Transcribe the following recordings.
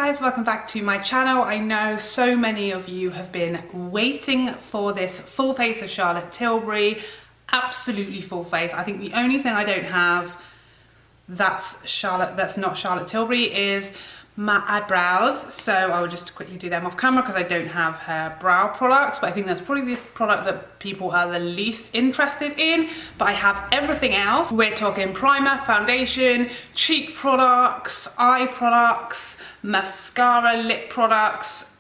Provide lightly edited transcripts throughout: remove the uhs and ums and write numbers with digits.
guys, welcome back to my channel. I know so many of you have been waiting for this full face of Charlotte Tilbury. Absolutely full face. I think the only thing I don't have that's not Charlotte Tilbury is matte eyebrows, so I will just quickly do them off camera because I don't have her brow products, but I think that's probably the product that people are the least interested in. But I have everything else. We're talking primer, foundation, cheek products, eye products, mascara, lip products.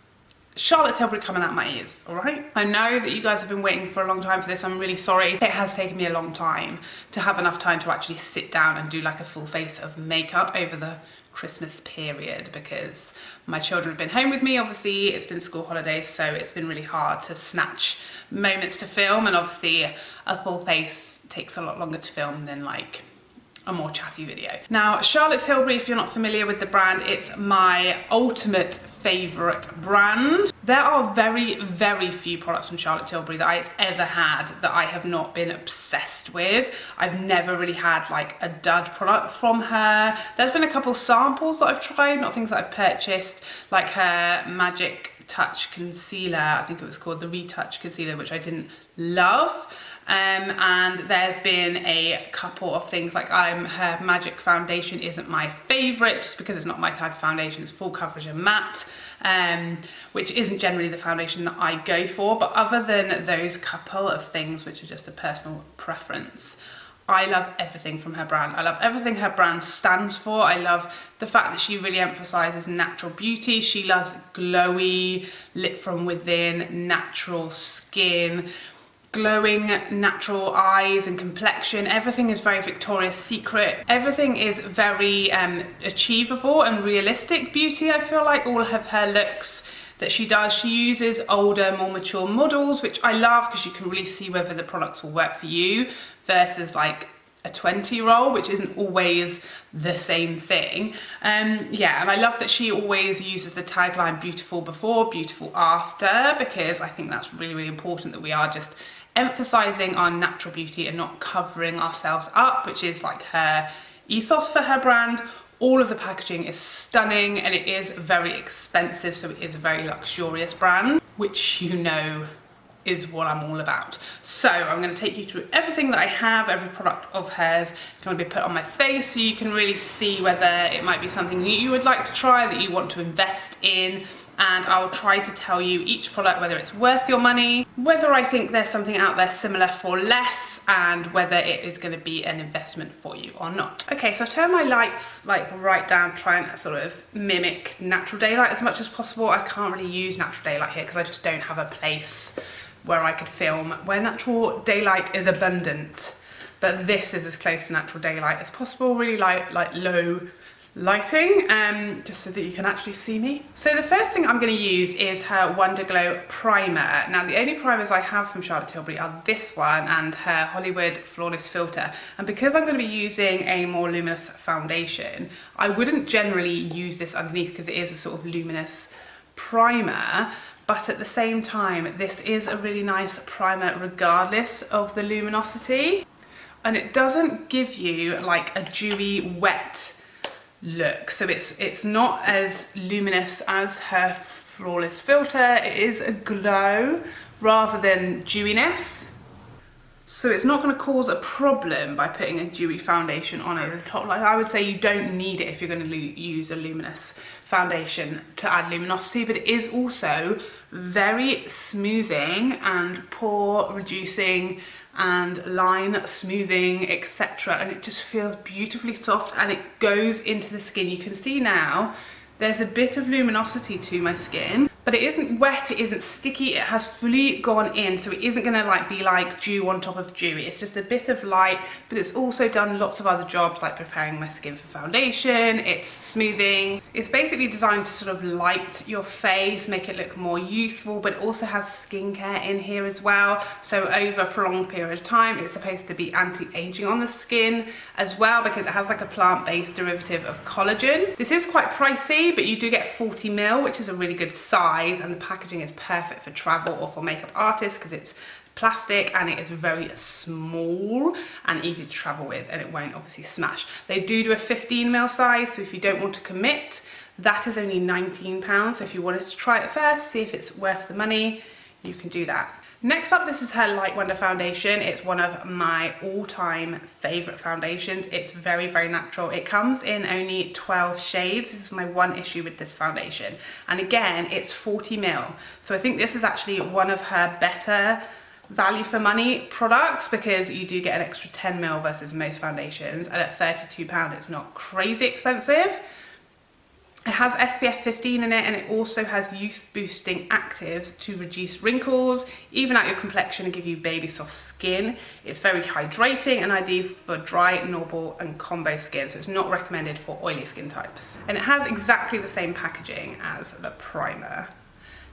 Charlotte Tilbury coming out my ears, all right? I know that you guys have been waiting for a long time for this. I'm really sorry. It has taken me a long time to have enough time to actually sit down and do like a full face of makeup over the Christmas period because my children have been home with me. Obviously, it's been school holidays, so it's been really hard to snatch moments to film, and obviously a full face takes a lot longer to film than like a more chatty video. Now, Charlotte Tilbury, if you're not familiar with the brand, it's my ultimate favorite brand. There are very, very few products from Charlotte Tilbury that I've ever had that I have not been obsessed with. I've never really had like a dud product from her. There's been a couple samples that I've tried, not things that I've purchased, like her Magic Touch Concealer, I think it was called the Retouch Concealer, which I didn't love. And there's been a couple of things like her Magic Foundation isn't my favourite just because it's not my type of foundation. It's full coverage and matte, which isn't generally the foundation that I go for. But other than those couple of things, which are just a personal preference, I love everything from her brand. I love everything her brand stands for. I love the fact that she really emphasises natural beauty. She loves glowy, lit from within, natural skin, glowing natural eyes and complexion. Everything is very Victoria's Secret. Everything is very achievable and realistic beauty. I feel like all of her looks that she does, she uses older, more mature models, which I love because you can really see whether the products will work for you versus like a 20-year-old, which isn't always the same thing. Yeah, and I love that she always uses the tagline beautiful before, beautiful after, because I think that's really, really important that we are just emphasizing our natural beauty and not covering ourselves up, which is like her ethos for her brand. All of the packaging is stunning and it is very expensive, so it is a very luxurious brand, which you know is what I'm all about. So I'm going to take you through everything that I have. Every product of hers can be put on my face so you can really see whether it might be something that you would like to try, that you want to invest in, and I'll try to tell you each product whether it's worth your money, whether I think there's something out there similar for less, and whether it is going to be an investment for you or not. Okay, so I've turned my lights like right down, trying to sort of mimic natural daylight as much as possible. I can't really use natural daylight here because I just don't have a place where I could film where natural daylight is abundant, but this is as close to natural daylight as possible, really like low lighting, just so that you can actually see me. So the first thing I'm going to use is her Wonder Glow primer. Now the only primers I have from Charlotte Tilbury are this one and her Hollywood Flawless Filter, and because I'm going to be using a more luminous foundation, I wouldn't generally use this underneath because it is a sort of luminous primer. But at the same time, this is a really nice primer regardless of the luminosity, and it doesn't give you like a dewy, wet look. So it's not as luminous as her Flawless Filter. It is a glow rather than dewiness. So it's not going to cause a problem by putting a dewy foundation on over the top. Like, I would say you don't need it if you're going to use a luminous foundation to add luminosity, but it is also very smoothing and pore reducing and line smoothing, etc. And it just feels beautifully soft and it goes into the skin. You can see now there's a bit of luminosity to my skin, but it isn't wet, it isn't sticky, it has fully gone in, so it isn't gonna like be like dew on top of dew. It's just a bit of light, but it's also done lots of other jobs like preparing my skin for foundation, it's smoothing. It's basically designed to sort of light your face, make it look more youthful, but it also has skincare in here as well. So over a prolonged period of time, it's supposed to be anti-aging on the skin as well because it has like a plant-based derivative of collagen. This is quite pricey, but you do get 40 ml, which is a really good size, and the packaging is perfect for travel or for makeup artists because it's plastic and it is very small and easy to travel with, and it won't obviously smash. They do a 15 ml size, so if you don't want to commit, That is only £19, so if you wanted to try it first, see if it's worth the money, you can do that. Next up, this is her Light Wonder foundation. It's one of my all-time favourite foundations. It's very, very natural. It comes in only 12 shades. This is my one issue with this foundation. And again, it's 40ml. So I think this is actually one of her better value for money products, because you do get an extra 10ml versus most foundations. And at £32, it's not crazy expensive. It has SPF 15 in it, and it also has youth boosting actives to reduce wrinkles, even out your complexion and give you baby soft skin. It's very hydrating and ideal for dry, normal and combo skin, so it's not recommended for oily skin types. And it has exactly the same packaging as the primer.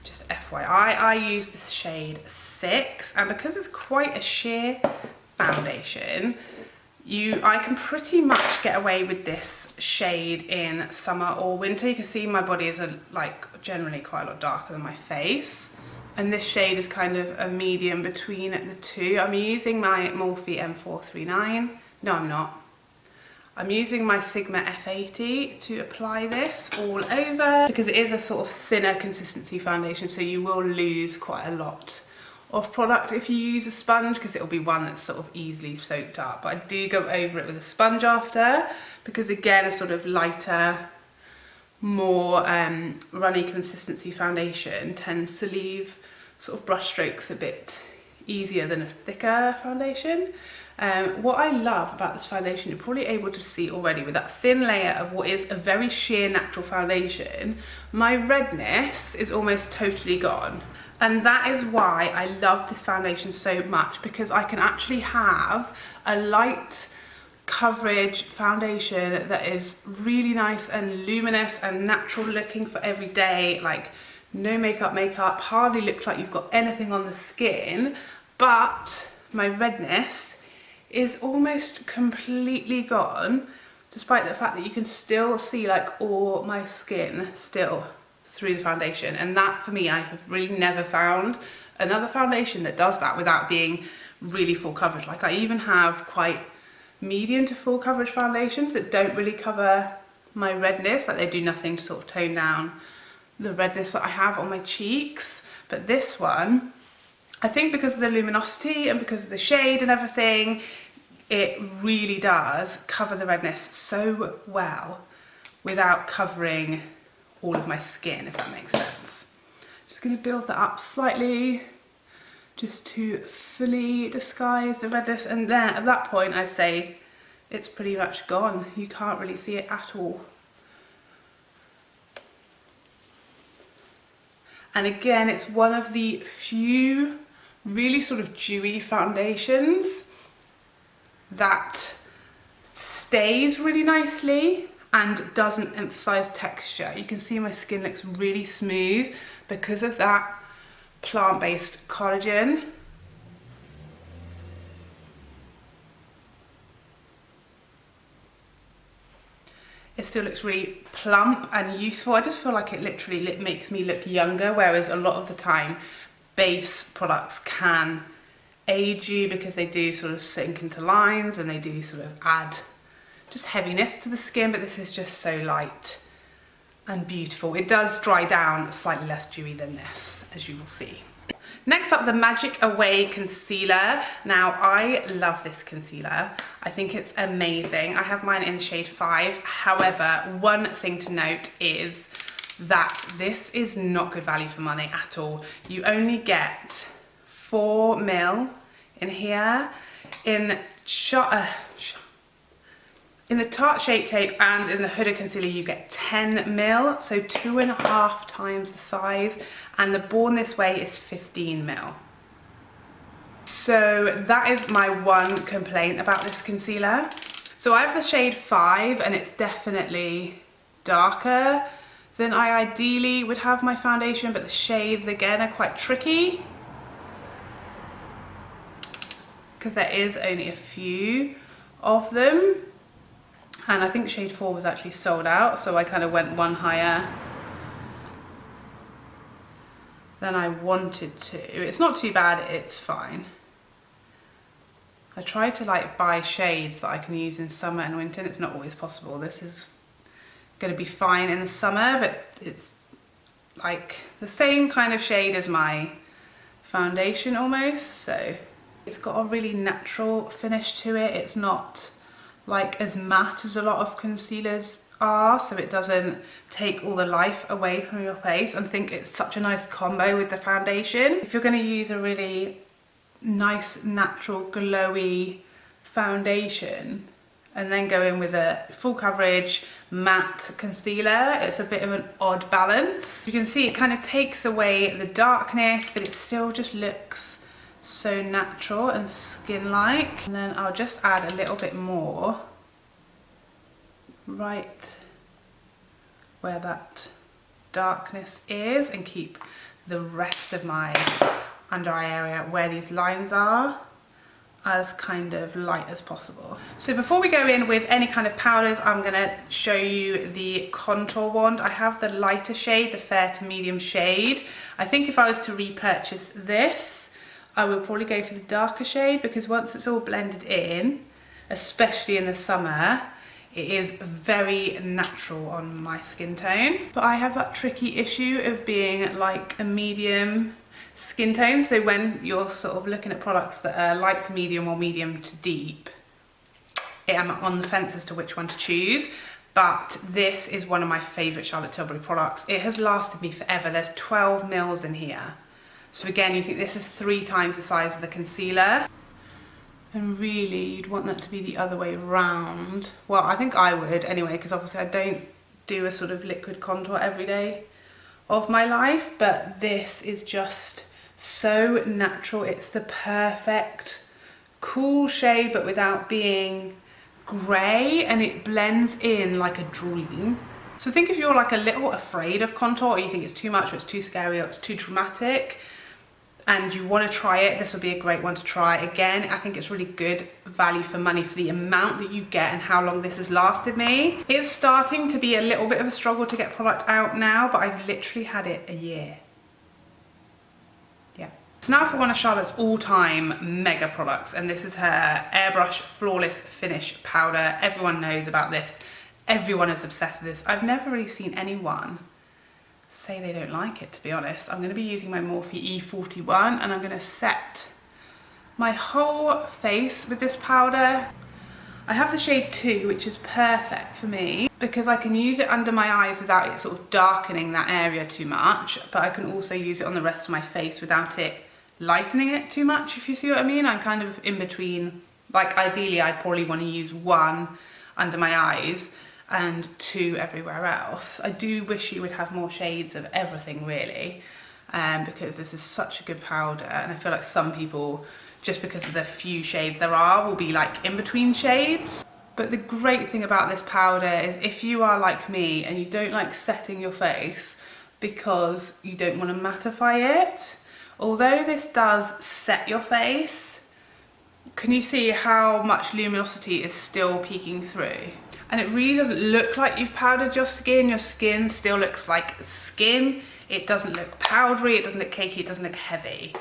Just FYI, I use this shade 6, and because it's quite a sheer foundation, I can pretty much get away with this shade in summer or winter. You can see my body is like generally quite a lot darker than my face, and this shade is kind of a medium between the two. I'm using my Morphe M439. No, I'm not. I'm using my Sigma F80 to apply this all over, because it is a sort of thinner consistency foundation, so you will lose quite a lot of product if you use a sponge, because it'll be one that's sort of easily soaked up. But I do go over it with a sponge after, because again, a sort of lighter, more runny consistency foundation tends to leave sort of brush strokes a bit easier than a thicker foundation. What I love about this foundation, you're probably able to see already with that thin layer of what is a very sheer natural foundation, my redness is almost totally gone. And that is why I love this foundation so much, because I can actually have a light coverage foundation that is really nice and luminous and natural looking for every day, like no makeup, hardly looks like you've got anything on the skin, but my redness is almost completely gone, despite the fact that you can still see like all my skin still through the foundation. And that, for me, I have really never found another foundation that does that without being really full coverage. Like, I even have quite medium to full coverage foundations that don't really cover my redness, like they do nothing to sort of tone down the redness that I have on my cheeks. But this one, I think because of the luminosity and because of the shade and everything, it really does cover the redness so well without covering all of my skin, if that makes sense. Just going to build that up slightly, just to fully disguise the redness, and then at that point I say it's pretty much gone. You can't really see it at all. And again, it's one of the few really sort of dewy foundations that stays really nicely and doesn't emphasize texture. You can see my skin looks really smooth because of that plant-based collagen. It still looks really plump and youthful. I just feel like it literally makes me look younger, whereas a lot of the time base products can age you because they do sort of sink into lines and they do sort of add just heaviness to the skin, but this is just so light and beautiful. It does dry down slightly less dewy than this, as you will see. Next up, the Magic Away Concealer. Now, I love this concealer. I think it's amazing. I have mine in the shade 5. However, one thing to note is that this is not good value for money at all. You only get 4 ml in here. In the Tarte Shape Tape and in the Huda Concealer, you get 10 ml, so 2.5 times the size, and the Born This Way is 15 ml. So that is my one complaint about this concealer. So I have the shade 5, and it's definitely darker than I ideally would have my foundation, but the shades again are quite tricky because there is only a few of them. And I think shade 4 was actually sold out, so I kind of went one higher than I wanted to. It's not too bad, it's fine. I tried to like buy shades that I can use in summer and winter, and it's not always possible. This is going to be fine in the summer, but it's like the same kind of shade as my foundation almost. So it's got a really natural finish to it. It's not like as matte as a lot of concealers are, so it doesn't take all the life away from your face. And I think it's such a nice combo with the foundation. If you're going to use a really nice natural glowy foundation and then go in with a full coverage matte concealer, it's a bit of an odd balance. You can see it kind of takes away the darkness, but it still just looks so natural and skin-like. And then I'll just add a little bit more right where that darkness is and keep the rest of my under eye area where these lines are as kind of light as possible. So before we go in with any kind of powders, I'm going to show you the contour wand. I have the lighter shade, the fair to medium shade. I think if I was to repurchase this, I will probably go for the darker shade, because once it's all blended in, especially in the summer, it is very natural on my skin tone. But I have that tricky issue of being like a medium skin tone, so when you're sort of looking at products that are light to medium or medium to deep, I'm on the fence as to which one to choose. But this is one of my favourite Charlotte Tilbury products. It has lasted me forever. There's 12 mils in here. So again, you think this is 3 times the size of the concealer. And really, you'd want that to be the other way around. Well, I think I would anyway, because obviously I don't do a sort of liquid contour every day of my life, but this is just so natural. It's the perfect cool shade, but without being grey, and it blends in like a dream. So think if you're like a little afraid of contour, or you think it's too much, or it's too scary, or it's too dramatic, and you want to try it, this would be a great one to try. Again, I think it's really good value for money for the amount that you get and how long this has lasted me. It's starting to be a little bit of a struggle to get product out now, but I've literally had it a year. Yeah. So now for one of Charlotte's all-time mega products, and this is her Airbrush Flawless Finish Powder. Everyone knows about this. Everyone is obsessed with this. I've never really seen anyone say they don't like it, to be honest. I'm going to be using my Morphe E41, and I'm going to set my whole face with this powder. I have the shade 2, which is perfect for me because I can use it under my eyes without it sort of darkening that area too much, but I can also use it on the rest of my face without it lightening it too much, if you see what I mean. I'm kind of in between. Like ideally I'd probably want to use 1 under my eyes and 2 everywhere else. I do wish you would have more shades of everything really, because this is such a good powder, and I feel like some people, just because of the few shades there are, will be like in between shades. But the great thing about this powder is if you are like me and you don't like setting your face because you don't want to mattify it, although this does set your face, can you see how much luminosity is still peeking through? And it really doesn't look like you've powdered your skin still looks like skin. It doesn't look powdery, it doesn't look cakey, it doesn't look heavy,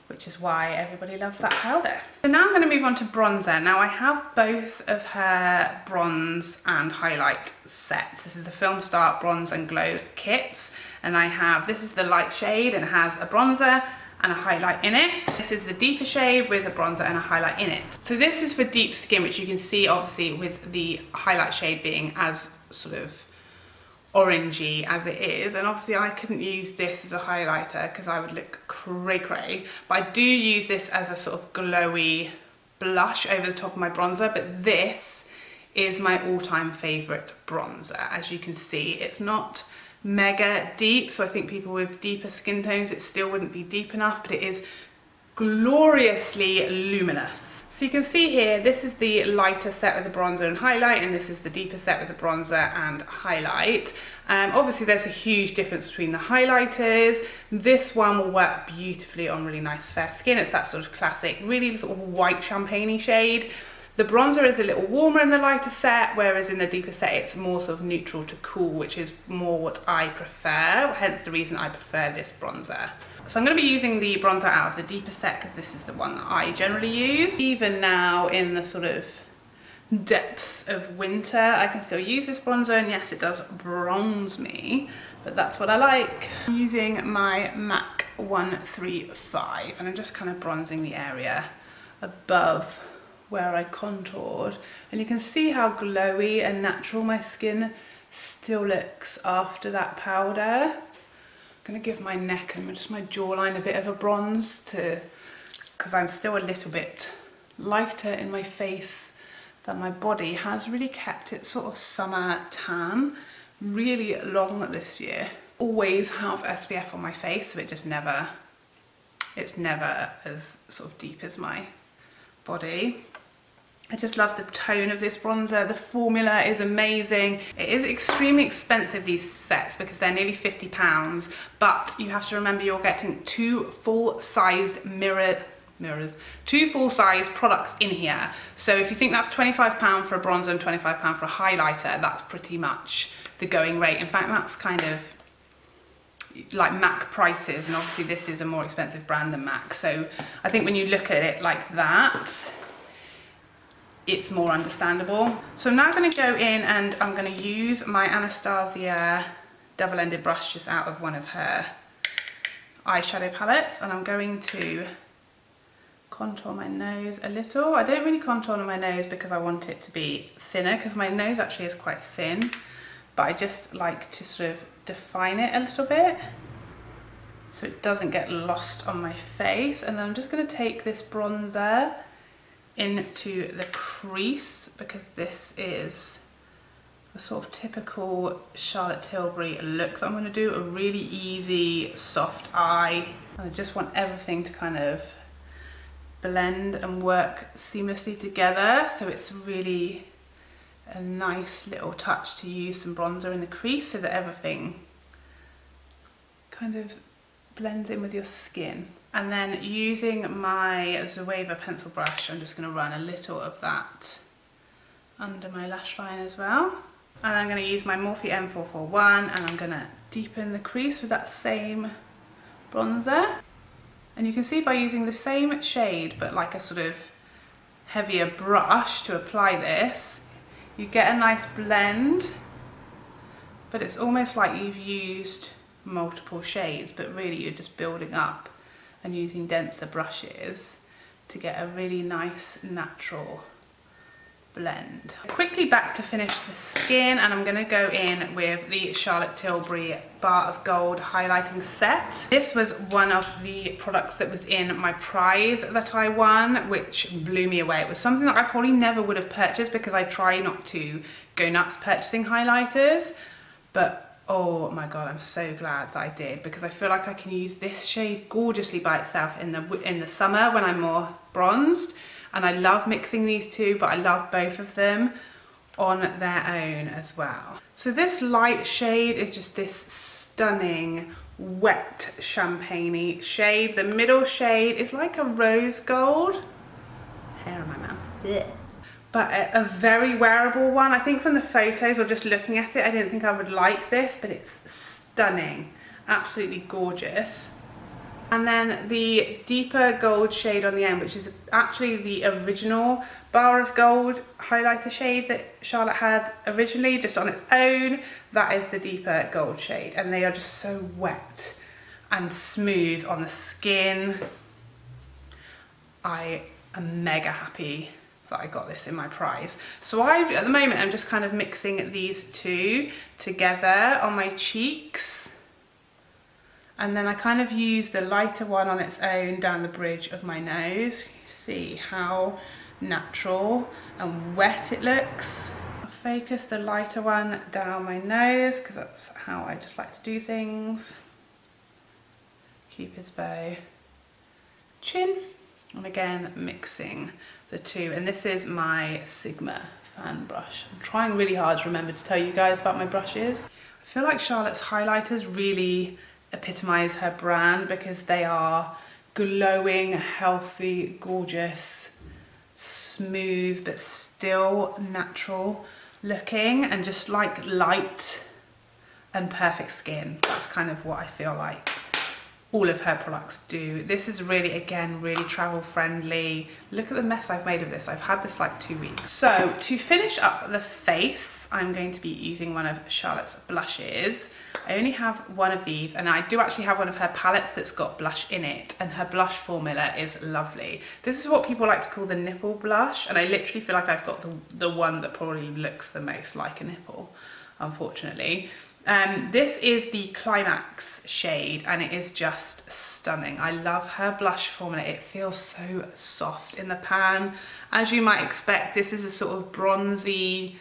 which is why everybody loves that powder. So now I'm going to move on to bronzer. Now I have both of her bronze and highlight sets. This is the Filmstar Bronze and Glow kits, and I have, this is the light shade and it has a bronzer and a highlight in it. This is the deeper shade with a bronzer and a highlight in it. So this is for deep skin, which you can see obviously with the highlight shade being as sort of orangey as it is, and obviously I couldn't use this as a highlighter because I would look cray, but I do use this as a sort of glowy blush over the top of my bronzer. But this is my all-time favorite bronzer. As you can see, it's not mega deep, so I think people with deeper skin tones, it still wouldn't be deep enough, but it is gloriously luminous. So you can see here, this is the lighter set with the bronzer and highlight, and this is the deeper set with the bronzer and highlight. Obviously there's a huge difference between the highlighters. This one will work beautifully on really nice fair skin. It's that sort of classic, really sort of white champagne-y shade. The bronzer is a little warmer in the lighter set, whereas in the deeper set it's more sort of neutral to cool, which is more what I prefer, hence the reason I prefer this bronzer. So I'm going to be using the bronzer out of the deeper set because this is the one that I generally use. Even now in the sort of depths of winter, I can still use this bronzer, and yes, it does bronze me, but that's what I like. I'm using my MAC 135 and I'm just kind of bronzing the area above where I contoured, and you can see how glowy and natural my skin still looks after that powder. I'm gonna give my neck and just my jawline a bit of a bronze because I'm still a little bit lighter in my face than my body has really kept its sort of summer tan really long this year. Always have SPF on my face, so it's never as sort of deep as my body. I just love the tone of this bronzer. The formula is amazing. It is extremely expensive, these sets, because they're nearly £50, but you have to remember you're getting two full-sized two full-size products in here. So if you think that's £25 for a bronzer and £25 for a highlighter, that's pretty much the going rate. In fact, that's kind of like MAC prices, and obviously this is a more expensive brand than MAC. So I think when you look at it like that, it's more understandable. So I'm now going to go in and I'm going to use my Anastasia double-ended brush just out of one of her eyeshadow palettes, and I'm going to contour my nose a little. I don't really contour on my nose because I want it to be thinner, because my nose actually is quite thin, but I just like to sort of define it a little bit so it doesn't get lost on my face. And then I'm just going to take this bronzer into the crease, because this is a sort of typical Charlotte Tilbury look that I'm going to do, a really easy soft eye. And I just want everything to kind of blend and work seamlessly together, so it's really a nice little touch to use some bronzer in the crease so that everything kind of blends in with your skin. And then using my Zoeva pencil brush, I'm just going to run a little of that under my lash line as well. And I'm going to use my Morphe M441 and I'm going to deepen the crease with that same bronzer. And you can see by using the same shade but like a sort of heavier brush to apply this, you get a nice blend, but it's almost like you've used multiple shades, but really you're just building up and using denser brushes to get a really nice natural blend. Quickly back to finish the skin, and I'm going to go in with the Charlotte Tilbury Bar of Gold highlighting set. This was one of the products that was in my prize that I won, which blew me away. It was something that I probably never would have purchased because I try not to go nuts purchasing highlighters, but oh my god, I'm so glad that I did, because I feel like I can use this shade gorgeously by itself in the summer when I'm more bronzed. And I love mixing these two, but I love both of them on their own as well. So this light shade is just this stunning wet champagne-y shade. The middle shade is like a rose gold. Hair in my mouth. Blech. But a very wearable one. I think from the photos or just looking at it, I didn't think I would like this, but it's stunning. Absolutely gorgeous. And then the deeper gold shade on the end, which is actually the original Bar of Gold highlighter shade that Charlotte had originally, just on its own. That is the deeper gold shade, and they are just so wet and smooth on the skin. I am mega happy that I got this in my prize. So at the moment, I'm just kind of mixing these two together on my cheeks. And then I kind of use the lighter one on its own down the bridge of my nose. You see how natural and wet it looks. I'll focus the lighter one down my nose because that's how I just like to do things. Cupid's bow, chin, and again mixing the two. And this is my Sigma fan brush. I'm trying really hard to remember to tell you guys about my brushes. I feel like Charlotte's highlighters really epitomise her brand because they are glowing, healthy, gorgeous, smooth, but still natural looking, and just like light and perfect skin. That's kind of what I feel like all of her products do. This is really, again, really travel friendly. Look at the mess I've made of this. I've had this like 2 weeks. So to finish up the face, I'm going to be using one of Charlotte's blushes. I only have one of these, and I do actually have one of her palettes that's got blush in it, and her blush formula is lovely. This is what people like to call the nipple blush, and I literally feel like I've got the one that probably looks the most like a nipple, unfortunately. This is the Climax shade, and it is just stunning. I love her blush formula. It feels so soft in the pan. As you might expect, this is a sort of bronzy,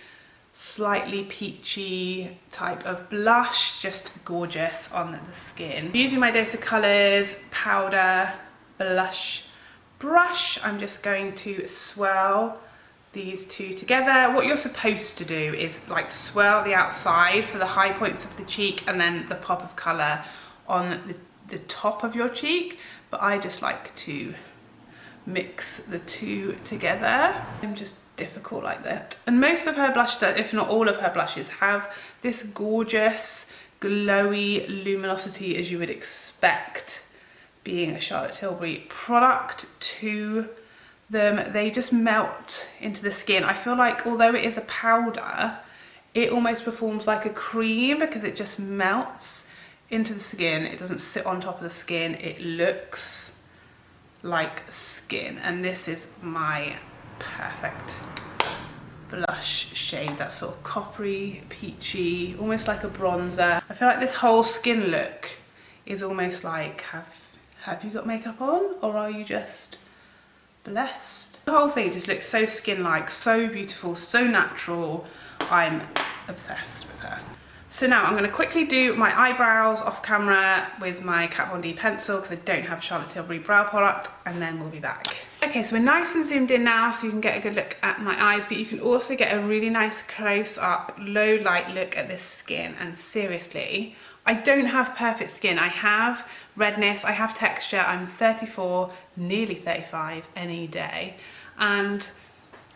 slightly peachy type of blush, just gorgeous on the skin. Using my Dose of Colours powder blush brush, I'm just going to swirl these two together. What you're supposed to do is like swirl the outside for the high points of the cheek and then the pop of colour on the top of your cheek, but I just like to mix the two together. I'm just difficult like that. And most of her blushes, if not all of her blushes, have this gorgeous glowy luminosity as you would expect being a Charlotte Tilbury product to them. They just melt into the skin. I feel like although it is a powder, it almost performs like a cream because it just melts into the skin. It doesn't sit on top of the skin. It looks like skin, and this is my perfect blush shade, that sort of coppery, peachy, almost like a bronzer. I feel like this whole skin look is almost like, have you got makeup on, or are you just blessed? The whole thing just looks so skin-like, so beautiful, so natural. I'm obsessed with her. So now I'm going to quickly do my eyebrows off camera with my Kat Von D pencil because I don't have Charlotte Tilbury brow product, and then we'll be back. Okay, so we're nice and zoomed in now so you can get a good look at my eyes, but you can also get a really nice close-up, low light look at this skin. And seriously, I don't have perfect skin. I have redness, I have texture. I'm 34, nearly 35 any day. And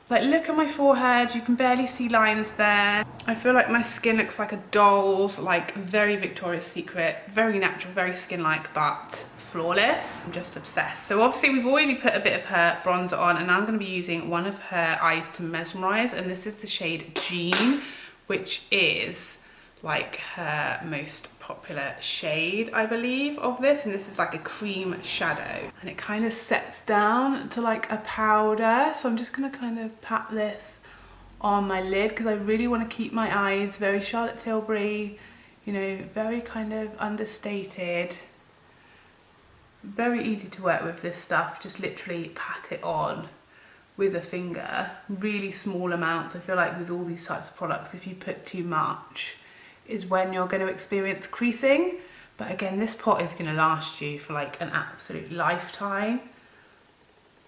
like, look at my forehead, you can barely see lines there. I feel like my skin looks like a doll's, like very Victoria's Secret, very natural, very skin-like, but flawless. I'm just obsessed. So obviously we've already put a bit of her bronzer on, and I'm going to be using one of her eyes to mesmerise, and this is the shade Jean, which is like her most popular shade, I believe, of this, and this is like a cream shadow, and it kind of sets down to like a powder. So I'm just going to kind of pat this on my lid because I really want to keep my eyes very Charlotte Tilbury, you know, very kind of understated. Very easy to work with this stuff, just literally pat it on with a finger, really small amounts. I feel like with all these types of products, if you put too much is when you're going to experience creasing. But again, this pot is going to last you for like an absolute lifetime.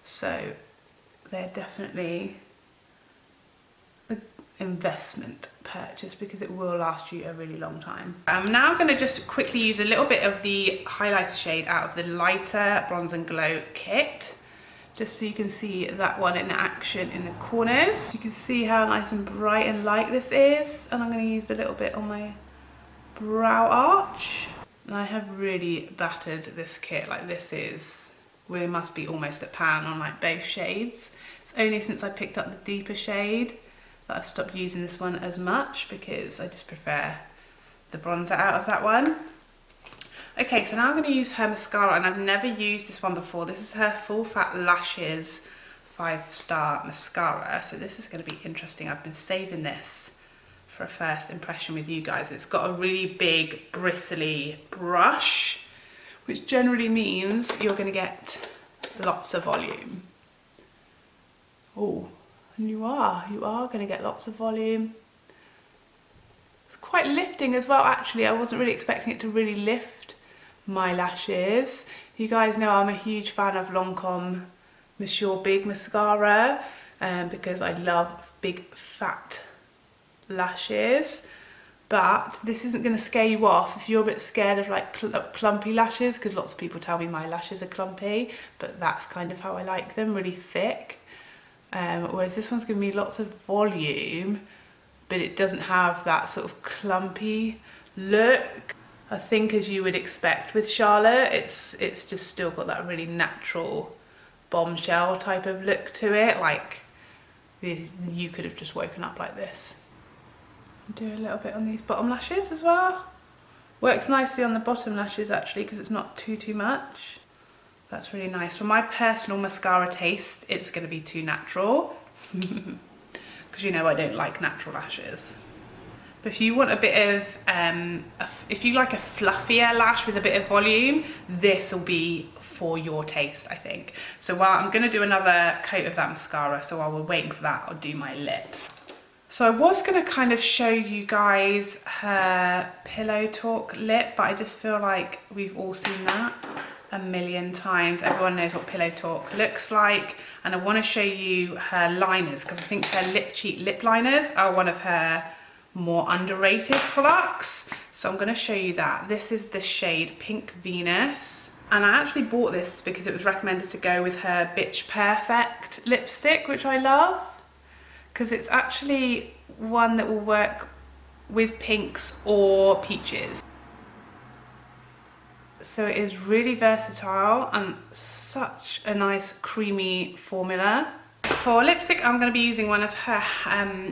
So they're definitely an investment purchase because it will last you a really long time. I'm now going to just quickly use a little bit of the highlighter shade out of the lighter Bronze and Glow kit, just so you can see that one in action in the corners. You can see how nice and bright and light this is, and I'm going to use a little bit on my brow arch. And I have really battered this kit. Like, this is, we must be almost at pan on like both shades. It's only since I picked up the deeper shade that I've stopped using this one as much because I just prefer the bronzer out of that one. Okay, so now I'm going to use her mascara, and I've never used this one before. This is her Full Fat Lashes 5-star mascara, so this is going to be interesting. I've been saving this for a first impression with you guys. It's got a really big bristly brush, which generally means you're going to get lots of volume. Oh, and you are going to get lots of volume. It's quite lifting as well, actually. I wasn't really expecting it to really lift my lashes. You guys know I'm a huge fan of Lancome Monsieur Big mascara because I love big fat lashes, but this isn't going to scare you off if you're a bit scared of like clumpy lashes, because lots of people tell me my lashes are clumpy, but that's kind of how I like them, really thick. Whereas this one's giving me lots of volume, but it doesn't have that sort of clumpy look. I think as you would expect with Charlotte, it's just still got that really natural bombshell type of look to it. Like you could have just woken up like this. Do a little bit on these bottom lashes as well. Works nicely on the bottom lashes actually because it's not too much. That's really nice. For my personal mascara taste, it's going to be too natural because you know I don't like natural lashes. But if you want a bit of, if you like a fluffier lash with a bit of volume, this will be for your taste, I think. So while I'm going to do another coat of that mascara, so while we're waiting for that, I'll do my lips. So I was going to kind of show you guys her Pillow Talk lip, but I just feel like we've all seen that a million times. Everyone knows what Pillow Talk looks like. And I want to show you her liners because I think her Lip Cheat lip liners are one of her more underrated products. So I'm going to show you that. This is the shade Pink Venus. And I actually bought this because it was recommended to go with her Bitch Perfect lipstick, which I love. Because it's actually one that will work with pinks or peaches. So it is really versatile and such a nice creamy formula. For lipstick, I'm going to be using one of her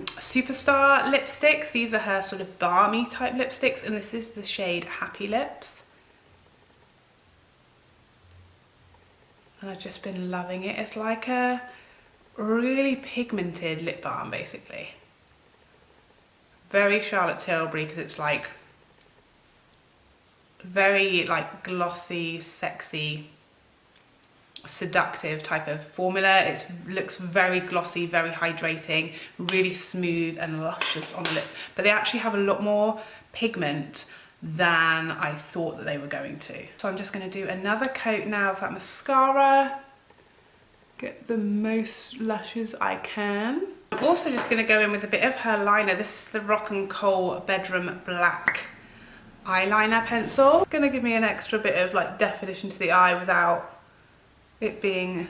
Superstar lipsticks. These are her sort of balmy type lipsticks, and this is the shade Happy Lips. And I've just been loving it. It's like a really pigmented lip balm, basically. Very Charlotte Tilbury because it's like very like glossy, sexy, seductive type of formula. It looks very glossy, very hydrating, really smooth and luscious on the lips, but they actually have a lot more pigment than I thought that they were going to. So I'm just going to do another coat now of that mascara, get the most lashes I can. I'm also just going to go in with a bit of her liner. This is the Rock and Kohl Bedroom Black eyeliner pencil. It's going to give me an extra bit of like definition to the eye without it being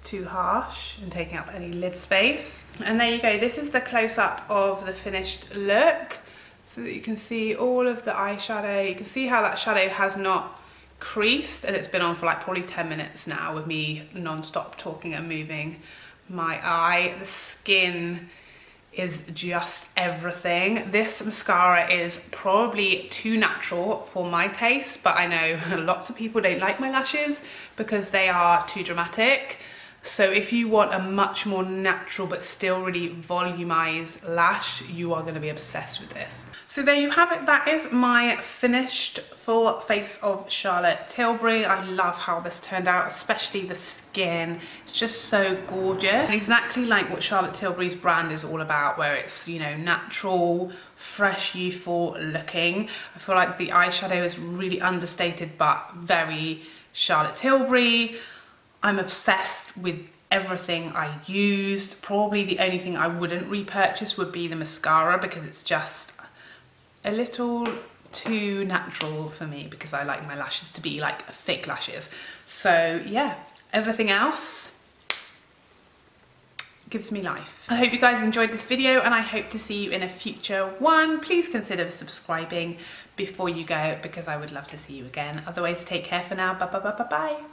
too harsh and taking up any lid space. And there you go, this is the close-up of the finished look so that you can see all of the eyeshadow. You can see how that shadow has not creased, and it's been on for like probably 10 minutes now with me non-stop talking and moving my eye. The skin is just everything. This mascara is probably too natural for my taste, but I know lots of people don't like my lashes because they are too dramatic. So if you want a much more natural but still really volumized lash, you are going to be obsessed with this. So there you have it. That is my finished full face of Charlotte Tilbury. I love how this turned out, especially the skin. It's just so gorgeous. Exactly like what Charlotte Tilbury's brand is all about, where it's, you know, natural, fresh, youthful looking. I feel like the eyeshadow is really understated but very Charlotte Tilbury. I'm obsessed with everything I used. Probably the only thing I wouldn't repurchase would be the mascara because it's just a little too natural for me because I like my lashes to be like fake lashes. So yeah, everything else gives me life. I hope you guys enjoyed this video and I hope to see you in a future one. Please consider subscribing before you go because I would love to see you again. Otherwise, take care for now. Bye bye bye bye bye.